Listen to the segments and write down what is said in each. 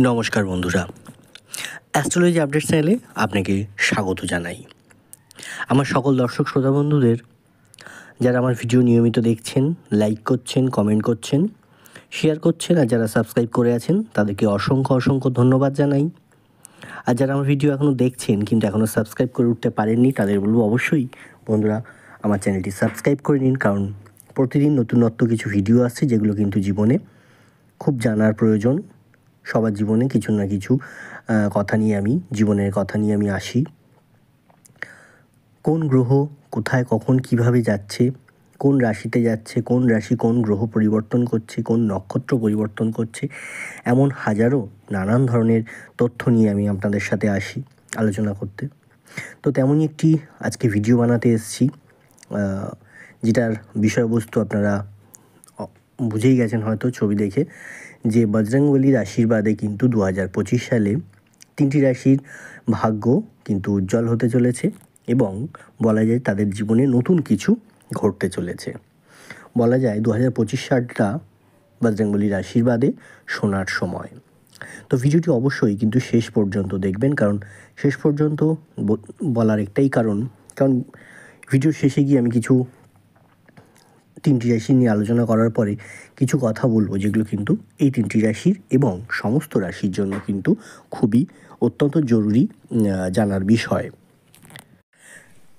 নমস্কার বন্ধুরা, astrology update চ্যানেলে আপনাকে স্বাগত জানাই। আমার সকল দর্শক শ্রোতা বন্ধুদের যারা আমার ভিডিও নিয়মিত দেখছেন, লাইক করছেন, কমেন্ট করছেন, শেয়ার করছেন, আর যারা সাবস্ক্রাইব করে আছেন তাদেরকে অসংখ্য ধন্যবাদ জানাই। আর যারা আমার ভিডিও এখনও দেখছেন কিন্তু এখনও সাবস্ক্রাইব করে উঠতে পারেননি, তাদের বলবো অবশ্যই বন্ধুরা আমার চ্যানেলটি সাবস্ক্রাইব করে নিন, কারণ প্রতিদিন নতুনত্ব কিছু ভিডিও আসছে যেগুলো কিন্তু জীবনে খুব জানার প্রয়োজন। সবার জীবনে কিছু না কিছু জীবনের কথা নিয়ে আমি আসি। কোন গ্রহ কোথায় কখন কিভাবে যাচ্ছে, কোন রাশিতে যাচ্ছে, কোন রাশি কোন গ্রহ পরিবর্তন করছে, কোন নক্ষত্র পরিবর্তন করছে, এমন হাজারো নানান ধরনের তথ্য নিয়ে আমি আপনাদের সাথে আসি আলোচনা করতে। তো তেমনই একটি আজকে ভিডিও বানাতে এসেছি, যেটার বিষয়বস্তু আপনারা বুঝেই গেছেন হয়তো ছবি দেখে, যে বজরংবলীর আশীর্বাদে কিন্তু 2025 সালে 3টি রাশির ভাগ্য কিন্তু উজ্জ্বল হতে চলেছে এবং বলা যায় তাদের জীবনে নতুন কিছু ঘটতে চলেছে। বলা যায় 2025 সালটা বজরংবলীর আশীর্বাদে সোনার সময়। তো ভিডিওটি অবশ্যই কিন্তু শেষ পর্যন্ত দেখবেন, কারণ শেষ পর্যন্ত বলার একটাই কারণ ভিডিওর শেষে গিয়ে আমি কিছু 3টি রাশি নিয়ে আলোচনা করার পরে কিছু কথা বলবো যেগুলো কিন্তু এই 3টি রাশির এবং সমস্ত রাশির জন্য কিন্তু খুবই অত্যন্ত জরুরি জানার বিষয়।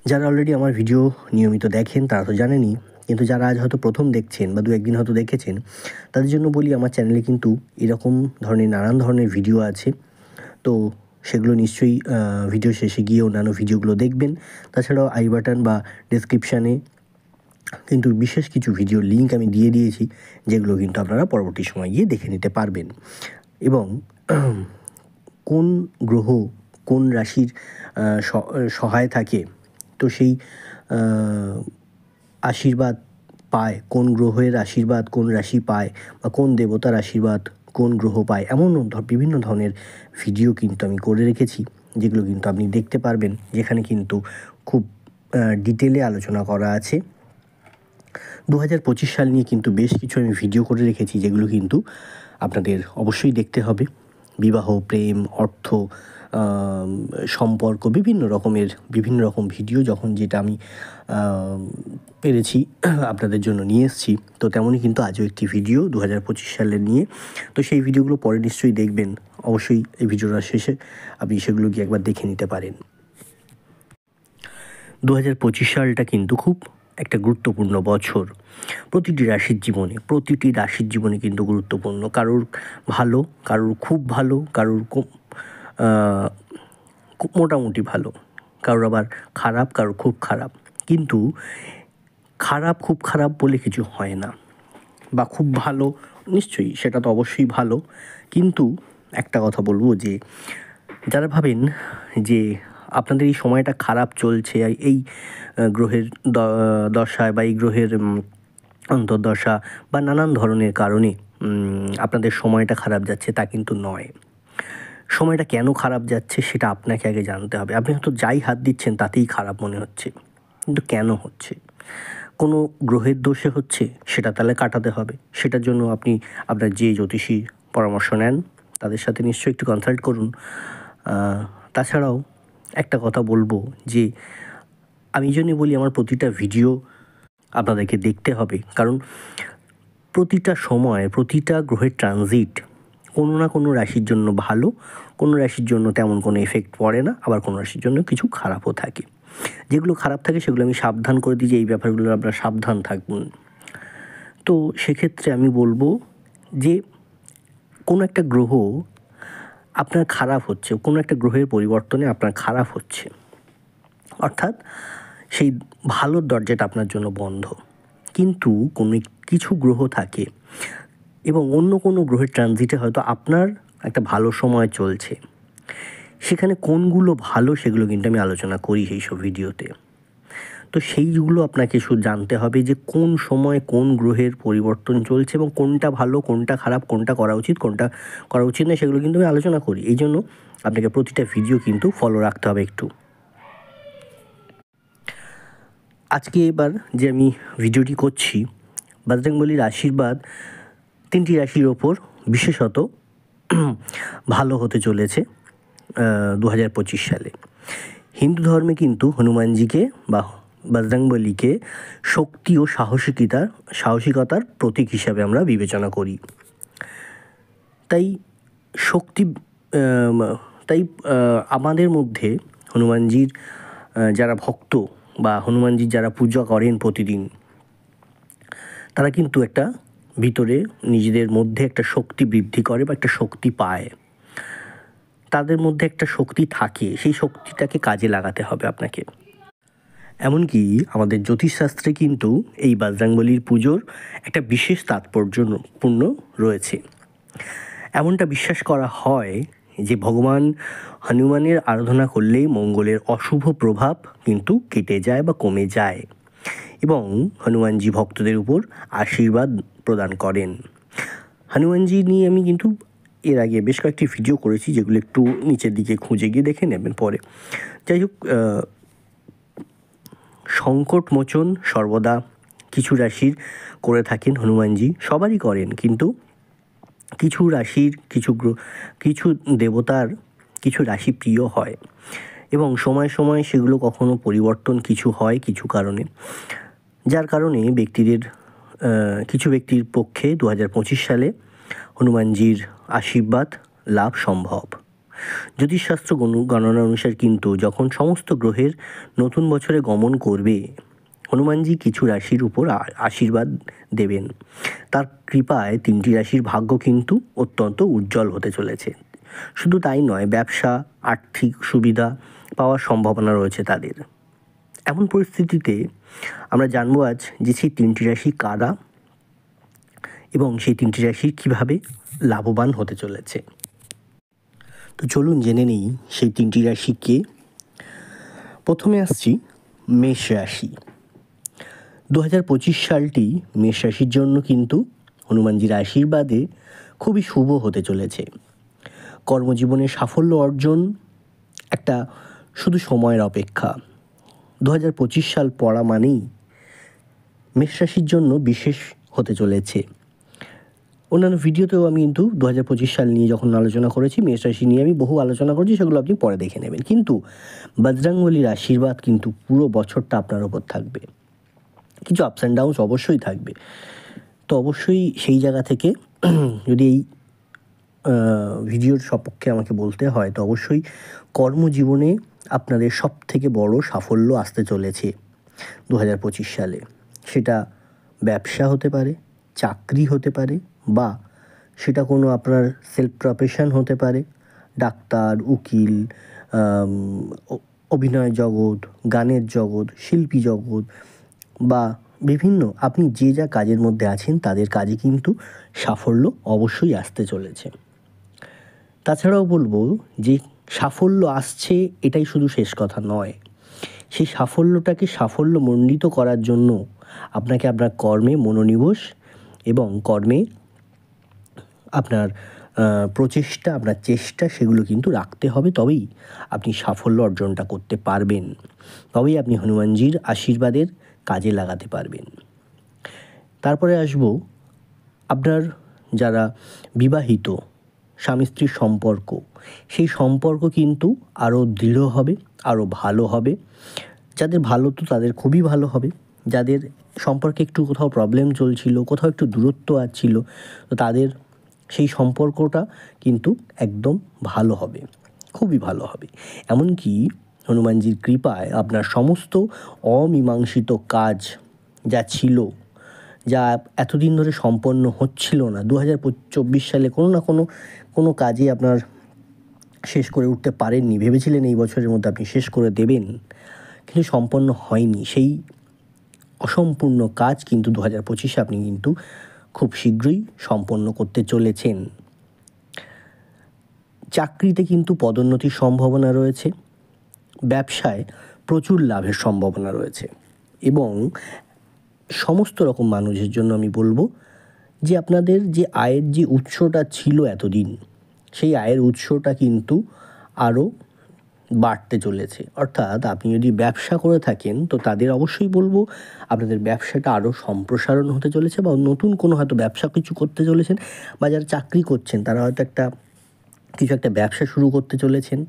যারা অলরেডি আমার ভিডিও নিয়মিত দেখেন তারা তো জানেনই, কিন্তু যারা আজ হয়তো প্রথম দেখছেন বা 2-1 দিন হয়তো দেখেছেন, তাদের জন্য বলি আমার চ্যানেলে কিন্তু এরকম ধরনের নানান ধরনের ভিডিও আছে। তো সেগুলো নিশ্চয়ই ভিডিও শেষে গিয়ে অন্যান্য ভিডিওগুলো দেখবেন। তাছাড়াও আই বাটন বা ডেসক্রিপশানে কিন্তু বিশেষ কিছু ভিডিওর লিঙ্ক আমি দিয়ে দিয়েছি, যেগুলো কিন্তু আপনারা পরবর্তী সময় গিয়ে দেখে নিতে পারবেন। এবং কোন গ্রহ কোন রাশির সহায় থাকে, তো সেই আশীর্বাদ পায়, কোন গ্রহের আশীর্বাদ কোন রাশি পায়, বা কোন দেবতার আশীর্বাদ কোন গ্রহ পায়, এমন বিভিন্ন ধরনের ভিডিও কিন্তু আমি করে রেখেছি, যেগুলো কিন্তু আপনি দেখতে পারবেন, যেখানে কিন্তু খুব ডিটেলে আলোচনা করা আছে। 2025 সাল নিয়ে কিন্তু বেশ কিছু আমি ভিডিও করে রেখেছি, যেগুলো কিন্তু আপনাদের অবশ্যই দেখতে হবে। বিবাহ, প্রেম, অর্থ, সম্পর্ক, বিভিন্ন রকম ভিডিও যখন যেটা আমি পেরেছি আপনাদের জন্য নিয়ে এসেছি। তো তেমনই কিন্তু আজও একটি ভিডিও 2025 সালের নিয়ে। তো সেই ভিডিওগুলো পরে নিশ্চয়ই দেখবেন, অবশ্যই এই ভিডিওটার শেষে আপনি সেগুলো গিয়ে একবার দেখে নিতে পারেন। 2025 সালটা কিন্তু খুব একটা গুরুত্বপূর্ণ বছর প্রতিটি রাশির জীবনে কিন্তু গুরুত্বপূর্ণ। কারোর ভালো, কারোর খুব ভালো, কারোর মোটামুটি ভালো, কারোর আবার খারাপ, কারোর খুব খারাপ। কিন্তু খুব খারাপ বলে কিছু হয় না, বা খুব ভালো নিশ্চয়ই সেটা তো অবশ্যই ভালো। কিন্তু একটা কথা বলবো, যে যারা ভাবেন যে আপনাদের এই সময়টা খারাপ চলছে, এই গ্রহের দশায় বা এই গ্রহের অন্তর্দশা বা নানান ধরনের কারণে আপনাদের সময়টা খারাপ যাচ্ছে, তা কিন্তু নয়। সময়টা কেন খারাপ যাচ্ছে সেটা আপনাকে আগে জানতে হবে। আপনি হয়তো যাই হাত দিচ্ছেন তাতেই খারাপ মনে হচ্ছে, কিন্তু কেন হচ্ছে? কোনো গ্রহের দোষে হচ্ছে, সেটা তাহলে কাটাতে হবে। সেটার জন্য আপনি আপনার যে জ্যোতিষী পরামর্শ নেন তাদের সাথে নিশ্চয়ই একটু কনসাল্ট করুন। তাছাড়াও একটা কথা বলবো, যে আমি এই জন্যই বলি আমার প্রতিটা ভিডিও আপনাদেরকে দেখতে হবে, কারণ প্রতিটা সময় প্রতিটা গ্রহের ট্রানজিট কোনো না কোনো রাশির জন্য ভালো, কোনো রাশির জন্য তেমন কোনো এফেক্ট পড়ে না, আবার কোনো রাশির জন্য কিছু খারাপও থাকে। যেগুলো খারাপ থাকে সেগুলো আমি সাবধান করে দিই, যে এই ব্যাপারগুলো আপনারা সাবধান থাকবেন। তো সেক্ষেত্রে আমি বলবো যে কোনো একটা গ্রহ আপনার খারাপ হচ্ছে, কোনো একটা গ্রহের পরিবর্তনে আপনার খারাপ হচ্ছে, অর্থাৎ সেই ভালোর দরজাটা আপনার জন্য বন্ধ। কিন্তু কোনো কিছু গ্রহ থাকে এবং অন্য কোনো গ্রহের ট্রানজিটে হয়তো আপনার একটা ভালো সময় চলছে, সেখানে কোনগুলো ভালো সেগুলো কিন্তু আমি আলোচনা করি সেই সব ভিডিওতে। তো সেইগুলো আপনাকে শুধু জানতে হবে, যে কোন সময় কোন গ্রহের পরিবর্তন চলছে এবং কোনটা ভালো, কোনটা খারাপ, কোনটা করা উচিত, কোনটা করা উচিত না, সেগুলো কিন্তু আমি আলোচনা করি। এই জন্য আপনাকে প্রতিটা ভিডিও কিন্তু ফলো রাখতে হবে একটু। আজকে এবার যে আমি ভিডিওটি করছি, বজরংবলীর আশীর্বাদ 3টি রাশির ওপর বিশেষত ভালো হতে চলেছে 2025 সালে। হিন্দু ধর্মে কিন্তু হনুমানজিকে বা বজরংবলীকে শক্তি ও সাহসিকতার প্রতীক হিসাবে আমরা বিবেচনা করি। তাই শক্তি তাই আমাদের মধ্যে হনুমানজির যারা ভক্ত বা হনুমানজির যারা পূজা করেন প্রতিদিন, তারা কিন্তু একটা ভিতরে নিজেদের মধ্যে একটা শক্তি বৃদ্ধি করে বা একটা শক্তি পায়। তাদের মধ্যে একটা শক্তি থাকে, সেই শক্তিটাকে কাজে লাগাতে হবে আপনাকে। এমনকি আমাদের জ্যোতিষশাস্ত্রে কিন্তু এই বজরংবলীর পুজোর একটা বিশেষ তাৎপর্যপূর্ণ রয়েছে। এমনটা বিশ্বাস করা হয় যে ভগবান হনুমানের আরাধনা করলেই মঙ্গলের অশুভ প্রভাব কিন্তু কেটে যায় বা কমে যায় এবং হনুমানজি ভক্তদের উপর আশীর্বাদ প্রদান করেন। হনুমানজি নিয়ে আমি কিন্তু এর আগে বেশ কয়েকটি ভিডিও করেছি, যেগুলো একটু নিচের দিকে খুঁজে গিয়ে দেখে নেবেন পরে। যাই হোক, সংকট মোচন সর্বদা কিছু রাশির করে থাকেন হনুমানজি, সবারই করেন, কিন্তু কিছু রাশির কিছু দেবতার কিছু রাশি প্রিয় হয় এবং সময় সময় সেগুলো কখনো পরিবর্তন কিছু হয় কিছু কারণে, যার কারণে কিছু ব্যক্তির পক্ষে 2025 সালে হনুমানজির আশীর্বাদ লাভ সম্ভব। জ্যোতিষশাস্ত্র গণনা অনুসারে কিন্তু যখন সমস্ত গ্রহের নতুন বছরে গমন করবে, হনুমানজি কিছু রাশির উপর আশীর্বাদ দেবেন। তার কৃপায় 3টি রাশির ভাগ্য কিন্তু অত্যন্ত উজ্জ্বল হতে চলেছে। শুধু তাই নয়, ব্যবসা, আর্থিক সুবিধা পাওয়ার সম্ভাবনা রয়েছে তাদের। এমন পরিস্থিতিতে আমরা জানবো আজ যে সেই 3টি রাশি কারা এবং সেই 3টি রাশি কীভাবে লাভবান হতে চলেছে। তো চলুন জেনে নিই সেই 3টি রাশি কে। প্রথমে আসছি মেষ রাশি। 2025 সালটি মেষ রাশির জন্য কিন্তু হনুমানজির আশীর্বাদে খুবই শুভ হতে চলেছে। কর্মজীবনে সাফল্য অর্জন একটা শুধু সময়ের অপেক্ষা। 2025 সাল পড়া মানেই মেষ রাশির জন্য বিশেষ হতে চলেছে। অন্যান্য ভিডিওতেও আমি কিন্তু 2025 সাল নিয়ে যখন আলোচনা করেছি, মেষ রাশি নিয়ে আমি বহু আলোচনা করেছি, সেগুলো আপনি পরে দেখে নেবেন। কিন্তু বজরংবলীর আশীর্বাদ কিন্তু পুরো বছরটা আপনার ওপর থাকবে। কিছু আপস অ্যান্ড ডাউনস অবশ্যই থাকবে, তো অবশ্যই সেই জায়গা থেকে যদি এই ভিডিওর সপক্ষে আমাকে বলতে হয়, তো অবশ্যই কর্মজীবনে আপনাদের সবথেকে বড় সাফল্য আসতে চলেছে 2025 সালে। সেটা ব্যবসা হতে পারে, চাকরি হতে পারে, বা সেটা কোনো আপনার সেলফ প্রফেশন হতে পারে, ডাক্তার, উকিল, অভিনয় জগৎ, গানের জগৎ, শিল্পী জগৎ, বা বিভিন্ন আপনি যে যা কাজের মধ্যে আছেন তাদের কাজে কিন্তু সাফল্য অবশ্যই আসতে চলেছে। তাছাড়াও বলবো যে সাফল্য আসছে এটাই শুধু শেষ কথা নয়, সেই সাফল্যটাকে সাফল্যমণ্ডিত করার জন্য আপনাকে আপনার কর্মে মনোনিবেশ এবং কর্মে আপনার প্রচেষ্টা, আপনার চেষ্টা, সেগুলো কিন্তু রাখতে হবে। তবেই আপনি সাফল্য অর্জনটা করতে পারবেন, তবেই আপনি হনুমানজির আশীর্বাদের কাজে লাগাতে পারবেন। তারপরে আসব আপনার যারা বিবাহিত, স্বামী স্ত্রীর সম্পর্ক, সেই সম্পর্ক কিন্তু আরও দৃঢ় হবে, আরও ভালো হবে। যাদের ভালো, তো তাদের খুবই ভালো হবে। যাদের সম্পর্কে একটু কোথাও প্রবলেম চলছিল, কোথাও একটু দূরত্ব আসছিল, তো তাদের সেই সম্পর্কটা কিন্তু একদম ভালো হবে, খুবই ভালো হবে। এমনকি হনুমানজির কৃপায় আপনার সমস্ত অমীমাংসিত কাজ যা ছিল, যা এতদিন ধরে সম্পন্ন হচ্ছিল না, 2024 সালে কোনো না কোনো কাজে আপনার শেষ করে উঠতে পারেননি, ভেবেছিলেন এই বছরের মধ্যে আপনি শেষ করে দেবেন, কিন্তু সম্পন্ন হয়নি। সেই অসম্পূর্ণ কাজ কিন্তু 2025 আপনি কিন্তু খুব শীঘ্রই সম্পন্ন করতে চলেছেন। চাকরিতে কিন্তু পদোন্নতির সম্ভাবনা রয়েছে, ব্যবসায় প্রচুর লাভের সম্ভাবনা রয়েছে, এবং সমস্ত রকম মানুষের জন্য আমি বলবো যে আপনাদের যে আয়ের যে উৎসটা ছিল এতদিন, সেই আয়ের উৎসটা কিন্তু আরও বাড়তে চলেছে। অর্থাৎ আপনি যদি ব্যবসা করে থাকেন, তো তাদের অবশ্যই বলবো আপনাদের ব্যবসাটা আরও সম্প্রসারণ হতে চলেছে, বা নতুন কোনো হয়তো ব্যবসা কিছু করতে চলেছেন, বা যারা চাকরি করছেন তারা হয়তো একটা কিছু একটা ব্যবসা শুরু করতে চলেছেন,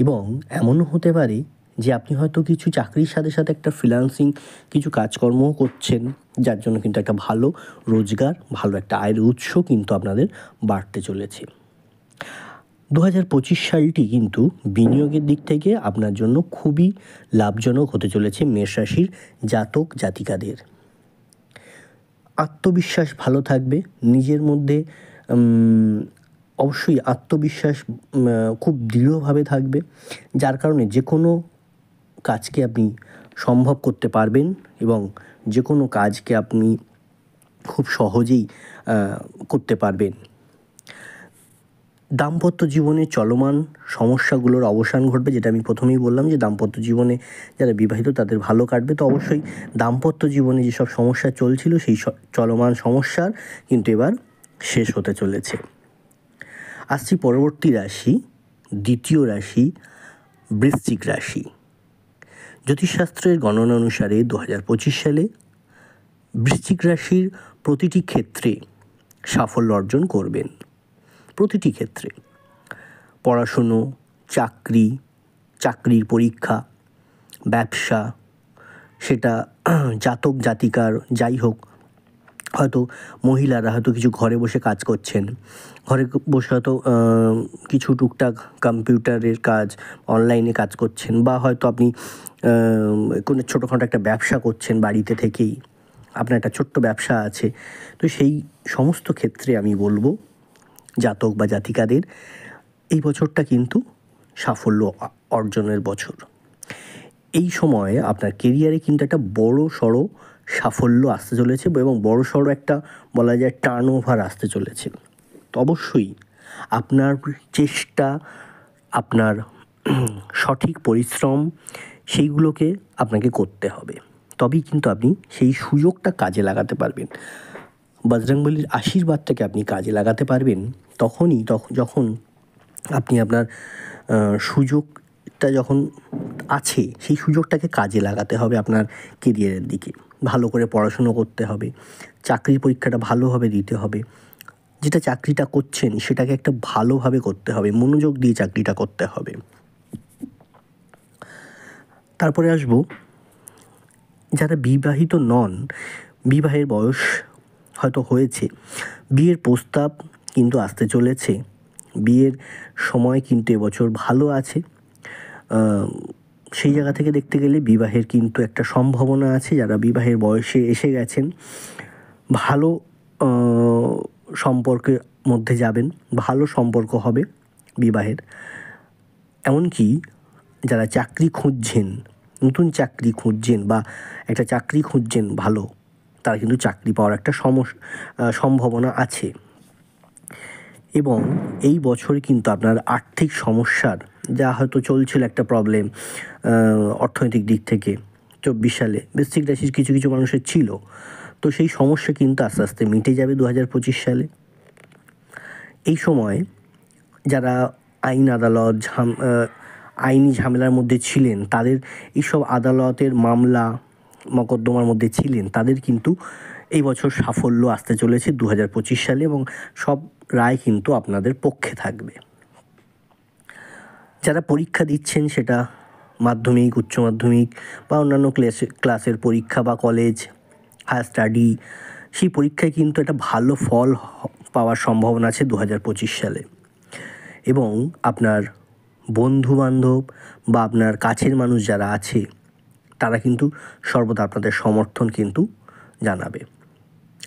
এবং এমনও হতে পারে যে আপনি হয়তো কিছু চাকরির সাথে সাথে একটা ফ্রিল্যান্সিং কিছু কাজকর্মও করছেন, যার জন্য কিন্তু একটা ভালো রোজগার, ভালো একটা আয়ের উৎস কিন্তু আপনাদের বাড়তে চলেছে। 2025 সালটি কিন্তু বিনিয়োগের দিক থেকে আপনার জন্য খুবই লাভজনক হতে চলেছে মেষ রাশির জাতক জাতিকাদের। আত্মবিশ্বাস ভালো থাকবে, নিজের মধ্যে অবশ্যই আত্মবিশ্বাস খুব দৃঢ়ভাবে থাকবে, যার কারণে যে কোনো কাজকে আপনি সম্ভব করতে পারবেন এবং যে কোনো কাজকে আপনি খুব সহজেই করতে পারবেন। দাম্পত্য জীবনে চলমান সমস্যাগুলোর অবসান ঘটবে, যেটা আমি প্রথমেই বললাম যে দাম্পত্য জীবনে যারা বিবাহিত তাদের ভালো কাটবে। তো অবশ্যই দাম্পত্য জীবনে যেসব সমস্যা চলছিল সেই চলমান সমস্যার কিন্তু এবার শেষ হতে চলেছে। আসছি পরবর্তী রাশি, দ্বিতীয় রাশি বৃশ্চিক রাশি। জ্যোতিষশাস্ত্রের গণনা অনুসারে 2025 সালে বৃশ্চিক রাশির প্রতিটি ক্ষেত্রে সাফল্য অর্জন করবেন। প্রতিটি ক্ষেত্রে, পড়াশুনো, চাকরি, চাকরির পরীক্ষা, ব্যবসা, সেটা জাতক জাতিকার যাই হোক, হয়তো মহিলারা হয়তো কিছু ঘরে বসে কাজ করছেন, ঘরে বসে হয়তো কিছু টুকটাক কম্পিউটারের কাজ, অনলাইনে কাজ করছেন, বা হয়তো আপনি কোনো ছোটোখাটো একটা ব্যবসা করছেন বাড়িতে থেকেই, আপনার একটা ছোট্ট ব্যবসা আছে। তো সেই সমস্ত ক্ষেত্রে আমি বলবো জাতক বা জাতিকাদের এই বছরটা কিন্তু সাফল্য অর্জনের বছর। এই সময়ে আপনার কেরিয়ারে কিন্তু একটা বড় সড়ো সাফল্য আসতে চলেছে এবং বড় সড়ো একটা বলা যায় টার্নওভার আসতে চলেছে। তো অবশ্যই আপনার চেষ্টা, আপনার সঠিক পরিশ্রম, সেইগুলোকে আপনাকে করতে হবে, তবেই কিন্তু আপনি সেই সুযোগটা কাজে লাগাতে পারবেন। বজরংবলীর আশীর্বাদটাকে আপনি কাজে লাগাতে পারবেন তখনই যখন আপনি আপনার সুযোগটা যখন আছে সেই সুযোগটাকে কাজে লাগাতে হবে আপনার কেরিয়ারের দিকে। ভালো করে পড়াশুনো করতে হবে, চাকরির পরীক্ষাটা ভালোভাবে দিতে হবে, যেটা চাকরিটা করছেন সেটাকে একটা ভালোভাবে করতে হবে, মনোযোগ দিয়ে চাকরিটা করতে হবে। তারপরে আসবো যারা বিবাহিত নন, বিবাহের বয়স হয়তো হয়েছে, বিয়ের প্রস্তাব কিন্তু আসতে চলেছে, বিয়ের সময় কিন্তু এবছর ভালো আছে। সেই জায়গা থেকে দেখতে গেলে বিবাহের কিন্তু একটা সম্ভাবনা আছে। যারা বিবাহের বয়সে এসে গেছেন, ভালো সম্পর্কের মধ্যে যাবেন, ভালো সম্পর্ক হবে বিবাহের। এমনকি যারা চাকরি খুঁজছেন, নতুন চাকরি খুঁজছেন বা একটা চাকরি খুঁজছেন ভালো, তারা কিন্তু চাকরি পাওয়ার একটা সম্ভাবনা আছে। এবং এই বছরে কিন্তু আপনার আর্থিক সমস্যার যা হয়তো চলছিল একটা প্রবলেম অর্থনৈতিক দিক থেকে 24 সালে বৃশ্চিক রাশির কিছু কিছু মানুষের ছিল, তো সেই সমস্যা কিন্তু আস্তে আস্তে মিটে যাবে 2025 সালে। এই সময় যারা আইন আদালত আইনি ঝামেলার মধ্যে ছিলেন, তাদের এইসব আদালতের মামলা মকদ্দমার মধ্যে ছিলেন, তাদের কিন্তু এই বছর সাফল্য আসতে চলেছে 2025 সালে এবং সব রায় কিন্তু আপনাদের পক্ষে থাকবে। যারা পরীক্ষা দিচ্ছেন, সেটা মাধ্যমিক, উচ্চ মাধ্যমিক বা অন্যান্য ক্লাসের পরীক্ষা বা কলেজ, হায়ার স্টাডি, সেই পরীক্ষায় কিন্তু একটা ভালো ফল পাওয়ার সম্ভাবনা আছে 2025 সালে। এবং আপনার বন্ধুবান্ধব বা আপনার কাছের মানুষ যারা আছে তারা কিন্তু সর্বদা আপনাদের সমর্থন কিন্তু জানাবে।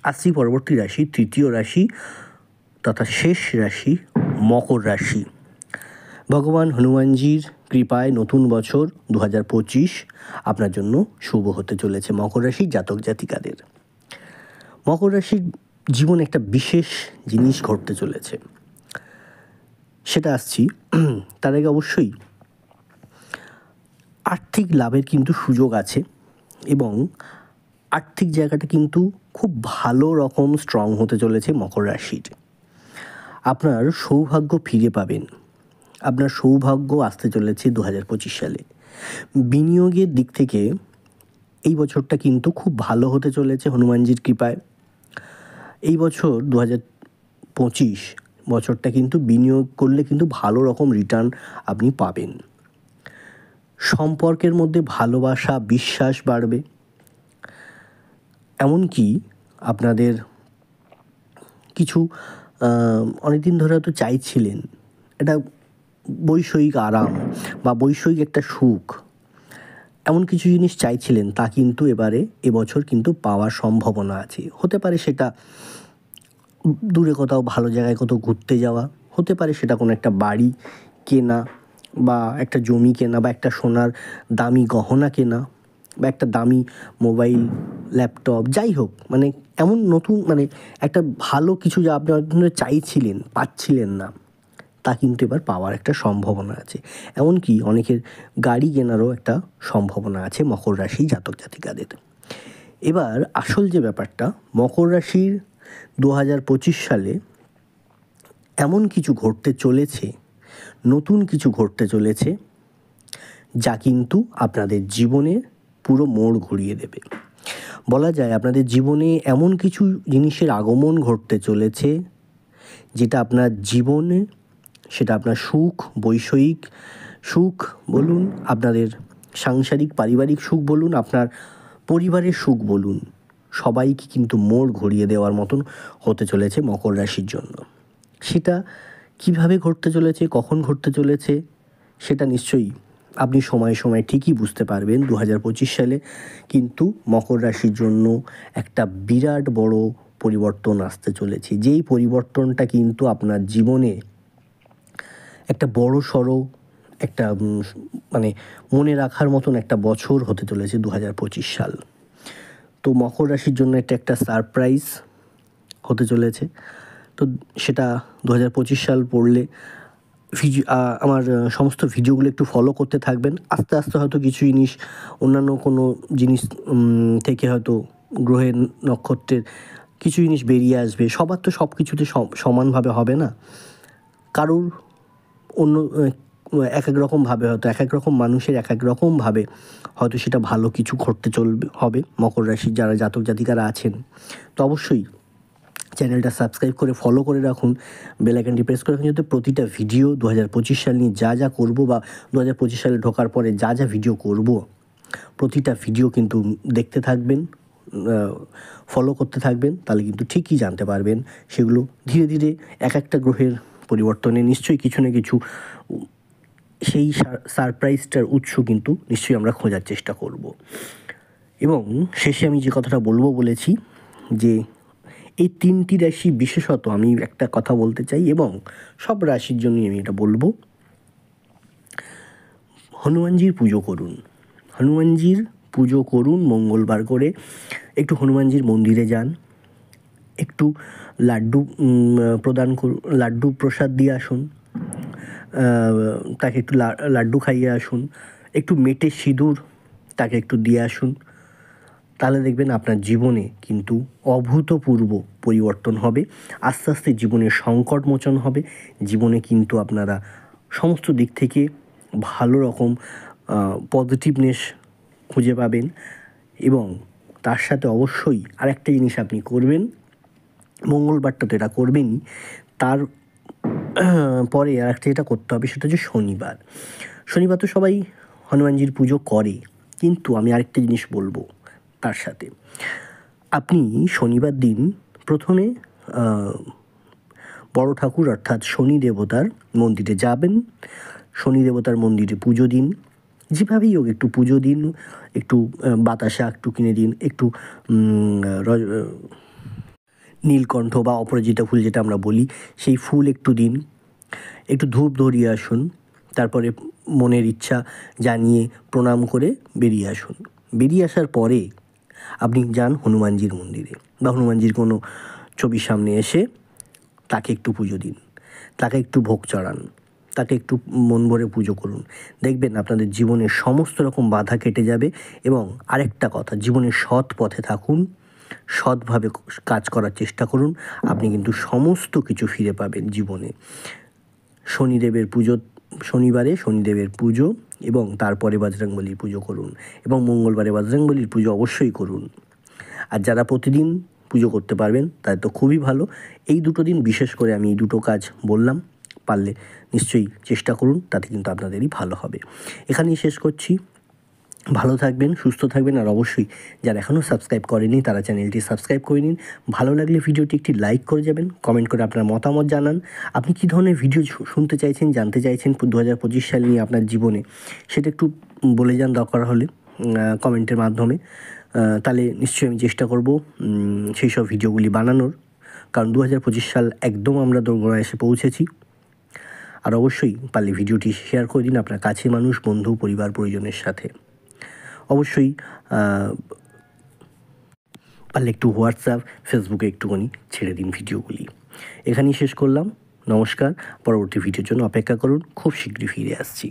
আসছি পরবর্তী রাশি, তৃতীয় রাশি তথা শেষ রাশি মকর রাশি। ভগবান হনুমানজির কৃপায় নতুন বছর 2025 আপনার জন্য শুভ হতে চলেছে মকর রাশির জাতক জাতিকাদের। মকর রাশির জীবনে একটা বিশেষ জিনিস ঘটতে চলেছে, সেটা আসছি। তার আগে অবশ্যই আর্থিক লাভের কিন্তু সুযোগ আছে এবং আর্থিক জায়গাটা কিন্তু খুব ভালো রকম স্ট্রং হতে চলেছে মকর রাশির। আপনার সৌভাগ্য ফিরে পাবেন, আপনার সৌভাগ্য আসতে চলেছে 2025 সালে। বিনিয়োগের দিক থেকে এই বছরটা কিন্তু খুব ভালো হতে চলেছে হনুমানজির কৃপায়। এই বছর 2025 বছরটা কিন্তু বিনিয়োগ করলে কিন্তু ভালো রকম রিটার্ন আপনি পাবেন। সম্পর্কের মধ্যে ভালোবাসা, বিশ্বাস বাড়বে। এমনকি আপনাদের কিছু অনেকদিন ধরে হয়তো চাইছিলেন একটা বৈষয়িক আরাম বা বৈষয়িক একটা সুখ, এমন কিছু জিনিস চাইছিলেন, তা কিন্তু এবছর কিন্তু পাওয়ার সম্ভাবনা আছে। হতে পারে সেটা দূরে কোথাও ভালো জায়গায় কোথাও ঘুরতে যাওয়া, হতে পারে সেটা কোনো একটা বাড়ি কেনা বা একটা জমি কেনা বা একটা সোনার দামি গহনা কেনা বা একটা দামি মোবাইল, ল্যাপটপ, যাই হোক, মানে এমন নতুন মানে একটা ভালো কিছু যা আপনি অনেকদিন ধরে চাইছিলেন, পাচ্ছিলেন না, তা কিন্তু এবার পাওয়ার একটা সম্ভাবনা আছে। এমনকি অনেকের গাড়ি কেনারও একটা সম্ভাবনা আছে মকর রাশি জাতক জাতিকাদের। এবার আসল যে ব্যাপারটা, মকর রাশির 2025 সালে এমন কিছু ঘটতে চলেছে, নতুন কিছু ঘটতে চলেছে, যা কিন্তু আপনাদের জীবনে পুরো মোড় ঘুরিয়ে দেবে। বলা যায় আপনাদের জীবনে এমন কিছু জিনিসের আগমন ঘটতে চলেছে, যেটা আপনার জীবনে, সেটা আপনার সুখ, বৈষয়িক সুখ বলুন, আপনাদের সাংসারিক পারিবারিক সুখ বলুন, আপনার পরিবারের সুখ বলুন, সবাইকে কিন্তু মোড় ঘুরিয়ে দেওয়ার মতন হতে চলেছে মকর রাশির জন্য। সেটা কিভাবে ঘটতে চলেছে, কখন ঘটতে চলেছে, সেটা নিশ্চয়ই আপনি সময়ে সময়ে ঠিকই বুঝতে পারবেন। 2025 সালে কিন্তু মকর রাশির জন্য একটা বিরাট বড় পরিবর্তন আসতে চলেছে, যেই পরিবর্তনটা কিন্তু আপনার জীবনে একটা বড়সড় একটা মানে মনে রাখার মতন একটা বছর হতে চলেছে 2025 সাল। তো মকর রাশির জন্য এটা একটা সারপ্রাইজ হতে চলেছে। তো সেটা 2025 সাল পড়লে আমার সমস্ত ভিডিওগুলো একটু ফলো করতে থাকবেন। আস্তে আস্তে হয়তো কিছু জিনিস, অন্যান্য কোনো জিনিস থেকে হয়তো গ্রহের, নক্ষত্রের কিছু জিনিস বেরিয়ে আসবে। সবার তো সব কিছুতে সমানভাবে হবে না। কারোর অন্য এক এক রকমভাবে, হয়তো এক এক রকম মানুষের এক এক রকমভাবে হয়তো সেটা ভালো কিছু ঘটতে হবে মকর রাশির যারা জাতক জাতিকারা আছেন। তো অবশ্যই চ্যানেলটা সাবস্ক্রাইব করে ফলো করে রাখুন, বেল আইকনটি প্রেস করে রাখুন, যাতে প্রতিটা ভিডিও 2025 সাল নিয়ে যা যা করব বা 2025 সালে ঢোকার পরে যা যা ভিডিও করব, প্রতিটা ভিডিও কিন্তু দেখতে থাকবেন, ফলো করতে থাকবেন, তাহলে কিন্তু ঠিকই জানতে পারবেন। সেগুলো ধীরে ধীরে এক একটা গ্রহের পরিবর্তনে নিশ্চয়ই কিছু না কিছু সেই সারপ্রাইজটার উৎস কিন্তু নিশ্চয়ই আমরা খোঁজার চেষ্টা করব। এবং শেষে আমি যে কথাটা বলেছি যে এই 3টি রাশি বিশেষত আমি একটা কথা বলতে চাই, এবং সব রাশির জন্যই আমি এটা বলবো, হনুমানজির পুজো করুন। হনুমানজির পুজো করুন মঙ্গলবার করে। একটু হনুমানজির মন্দিরে যান, একটু লাড্ডু প্রদান করুন, লাড্ডু প্রসাদ দিয়ে আসুন, তাকে একটু লাড্ডু খাইয়ে আসুন, একটু মেটে সিঁদুর তাকে একটু দিয়ে আসুন। তাহলে দেখবেন আপনার জীবনে কিন্তু অভূতপূর্ব পরিবর্তন হবে। আস্তে আস্তে জীবনের সংকট মোচন হবে, জীবনে কিন্তু আপনারা সমস্ত দিক থেকে ভালো রকম পজিটিভনেস খুঁজে পাবেন। এবং তার সাথে অবশ্যই আরেকটা জিনিস আপনি করবেন, মঙ্গলবারটা তো এটা করবেনই, তার পরে আরেকটা যেটা করতে হবে সেটা হচ্ছে শনিবার। শনিবার তো সবাই হনুমানজির পুজো করে, কিন্তু আমি আরেকটা জিনিস বলবো তার সাথে, আপনি শনিবার দিন প্রথমে বড় ঠাকুর অর্থাৎ শনি দেবতার মন্দিরে যাবেন, শনি দেবতার মন্দিরে পুজো দিন, যেভাবেই হোক একটু পুজো দিন, একটু বাতাসা একটু কিনে দিন, একটু নীলকণ্ঠ বা অপরাজিতা ফুল যেটা আমরা বলি সেই ফুল একটু দিন, একটু ধূপ ধরিয়ে আসুন, তারপরে মনের ইচ্ছা জানিয়ে প্রণাম করে বেরিয়ে আসুন। বেরিয়ে আসার পরে আপনি যান হনুমানজির মন্দিরে বা হনুমানজির কোনো ছবির সামনে এসে তাকে একটু পুজো দিন, তাকে একটু ভোগ চড়ান, তাকে একটু মন ভরে পুজো করুন। দেখবেন আপনাদের জীবনের সমস্ত রকম বাধা কেটে যাবে। এবং আরেকটা কথা, জীবনের সৎ পথে থাকুন, সৎভাবে কাজ করার চেষ্টা করুন, আপনি কিন্তু সমস্ত কিছু ফিরে পাবেন জীবনে। শনিদেবের পুজো, শনিবারে শনিদেবের পুজো এবং তারপরে বজরংবলীর পুজো করুন, এবং মঙ্গলবারে বজরংবলীর পুজো অবশ্যই করুন। আর যারা প্রতিদিন পুজো করতে পারবেন তাই তো খুবই ভালো। এই দুটো দিন বিশেষ করে আমি এই দুটো কাজ বললাম, পারলে নিশ্চয়ই চেষ্টা করুন, তাতে কিন্তু আপনাদেরই ভালো হবে। এখানেই শেষ করছি। ভালো থাকবেন, সুস্থ থাকবেন, আর অবশ্যই যারা এখনও সাবস্ক্রাইব করেনি তারা চ্যানেলটি সাবস্ক্রাইব করে নিন। ভালো লাগলে ভিডিওটি একটি লাইক করে যাবেন, কমেন্ট করে আপনার মতামত জানান। আপনি কী ধরনের ভিডিও শুনতে চাইছেন, জানতে চাইছেন 2025 সাল নিয়ে আপনার জীবনে, সেটা একটু বলে যান দরকার হলে কমেন্টের মাধ্যমে। তাহলে নিশ্চয়ই আমি চেষ্টা করব সেই সব ভিডিওগুলি বানানোর, কারণ 2025 সাল একদম আমরা দোরগোড়ায় এসে পৌঁছেছি। আর অবশ্যই পারলে ভিডিওটি শেয়ার করে দিন আপনার কাছের মানুষ, বন্ধু, পরিবার, পরিজনের সাথে। অবশ্যই পারলে একটু হোয়াটসঅ্যাপ, ফেসবুকে একটুখানি ছেড়ে দিন ভিডিওগুলি। এখানেই শেষ করলাম। নমস্কার। পরবর্তী ভিডিওর জন্য অপেক্ষা করুন, খুব শীঘ্রই ফিরে আসছি।